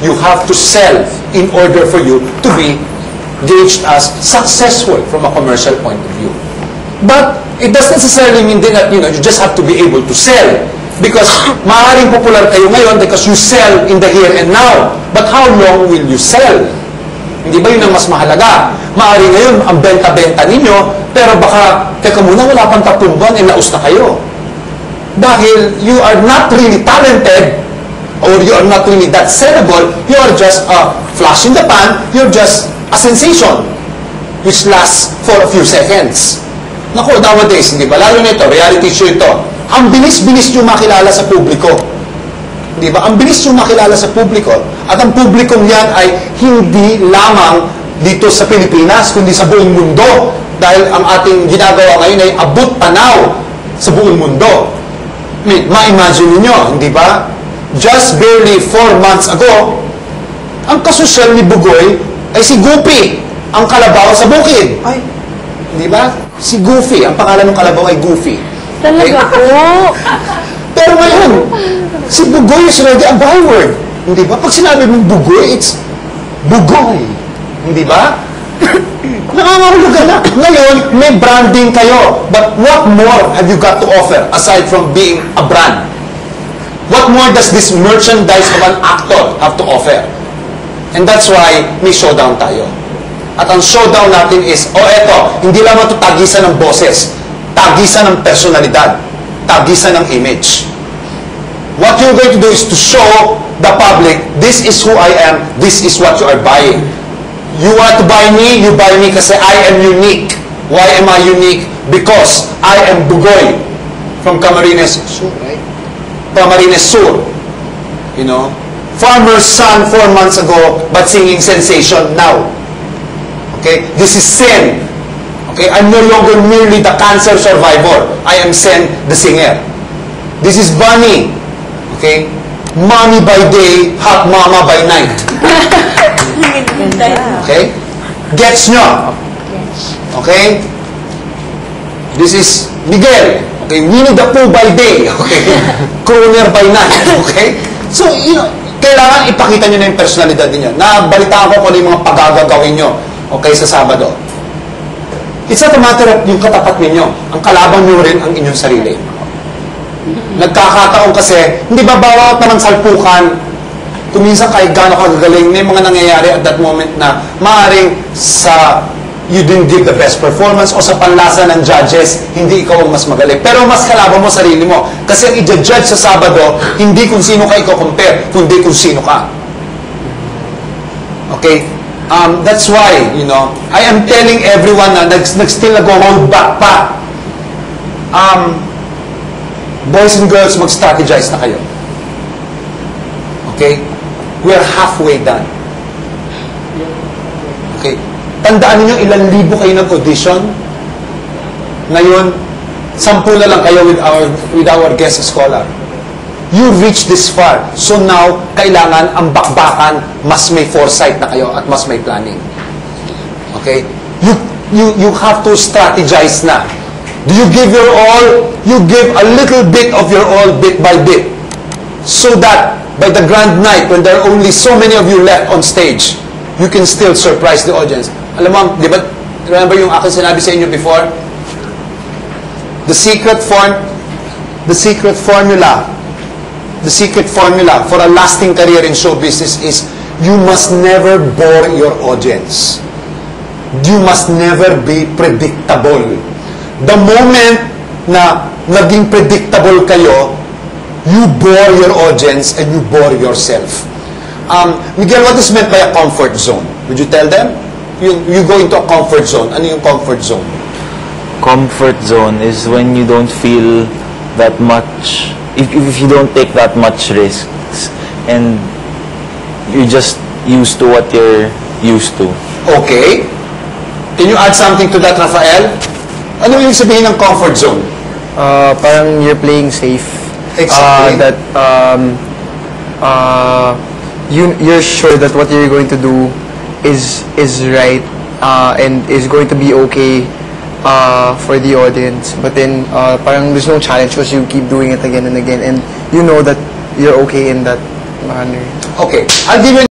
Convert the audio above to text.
you have to sell in order for you to be gauged as successful from a commercial point of view. But it doesn't necessarily mean that, you just have to be able to sell. Because maaaring popular kayo ngayon because you sell in the here and now. But how long will you sell? Hindi ba yun ang mas mahalaga? Maaaring ngayon ang benta-benta ninyo, pero baka, teka muna, wala pang 3 buwan, naus na kayo. Dahil you are not really talented, or you are not really that sellable, you are just a flash in the pan, you're just a sensation, which lasts for a few seconds. Naku, nowadays, hindi ba? Lalo na ito, reality show ito. Ang bilis-bilis nyo makilala sa publiko. Di ba? Ang bilis nyo makilala sa publiko. At ang publikong yan ay hindi lamang dito sa Pilipinas, kundi sa buong mundo. Dahil ang ating ginagawa ngayon ay abot tanaw sa buong mundo. Ma-imagine niyo, hindi ba? Just barely 4 months ago, ang kasosyal ni Bugoy ay si Goofy, ang kalabaw sa bukid. Ay, di ba? Si Goofy, ang pangalan ng kalabaw ay Goofy. Talaga po. Pero ngayon, si Bugoy is already a byword. Hindi ba? Pag sinabi mong Bugoy, it's Bugoy. Hindi ba? Nakangahulugan na. Ngayon, may branding kayo. But what more have you got to offer aside from being a brand? What more does this merchandise of an actor have to offer? And that's why may showdown tayo. At ang showdown natin is, eto, hindi lamang ito tagisan ng boses, tagisan ng personalidad, tagisan ng image. What you're going to do is to show the public, this is who I am, this is what you are buying. You want to buy me, you buy me kasi I am unique. Why am I unique? Because I am Bugoy from Camarines Sur, right? Camarines Sur. You know? Farmer's son 4 months ago, but singing sensation now. Okay? This is Sen. Okay? I'm no longer merely the cancer survivor. I am Sen, the singer. This is Bunny. Okay? Mommy by day, hot mama by night. Okay? Gets nyo? Okay? This is Miguel. Okay? Winnie the Pooh by day. Okay? Crooner by night. Okay? So, kailangan ipakita nyo na yung personalidad niyo. Nabalitaan ko kung ano yung mga pagagagawin nyo. Okay? Sa Sabado. It's not a matter of yung katapat ninyo. Ang kalaban nyo rin ang inyong sarili. Nagkakataon kasi, hindi ba bawat pa ng salpukan, kuminsan kahit gano'n kagagaling, may mga nangyayari at that moment na maaaring sa you didn't give the best performance o sa panlasa ng judges, hindi ikaw ang mas magaling. Pero mas kalaban mo sarili mo. Kasi ang i-judge sa Sabado, hindi kung sino ka i-compare, kundi kung sino ka. Okay? That's why, I am telling everyone na still nag-hold back pa. Boys and girls, mag-strategize na kayo. Okay? We're halfway done. Okay? Tandaan niyo ilang libo kayo nag-audition. Ngayon, 10 na lang kayo with our guest scholar. You reached this far. So now, kailangan ang bakbakan, mas may foresight na kayo at mas may planning. Okay? You have to strategize na. Do you give your all? You give a little bit of your all bit by bit. So that by the grand night, when there are only so many of you left on stage, you can still surprise the audience. Alam mo, di ba, remember yung aking sinabi sa inyo before? The secret formula for a lasting career in show business is you must never bore your audience. You must never be predictable. The moment na naging predictable kayo, you bore your audience and you bore yourself. Miguel, what is meant by a comfort zone? Would you tell them? You go into a comfort zone. Ano yung comfort zone? Comfort zone is when you don't feel that much, if you don't take that much risks and you're just used to what you're used to. Okay. Can you add something to that, Rafael? Ano yung sabihin ng comfort zone? Parang you're playing safe. Exactly. That you're sure that what you're going to do is right and is going to be okay for the audience. But then parang there's no challenge because you keep doing it again and again and you know that you're okay in that manner. Okay. I'll give you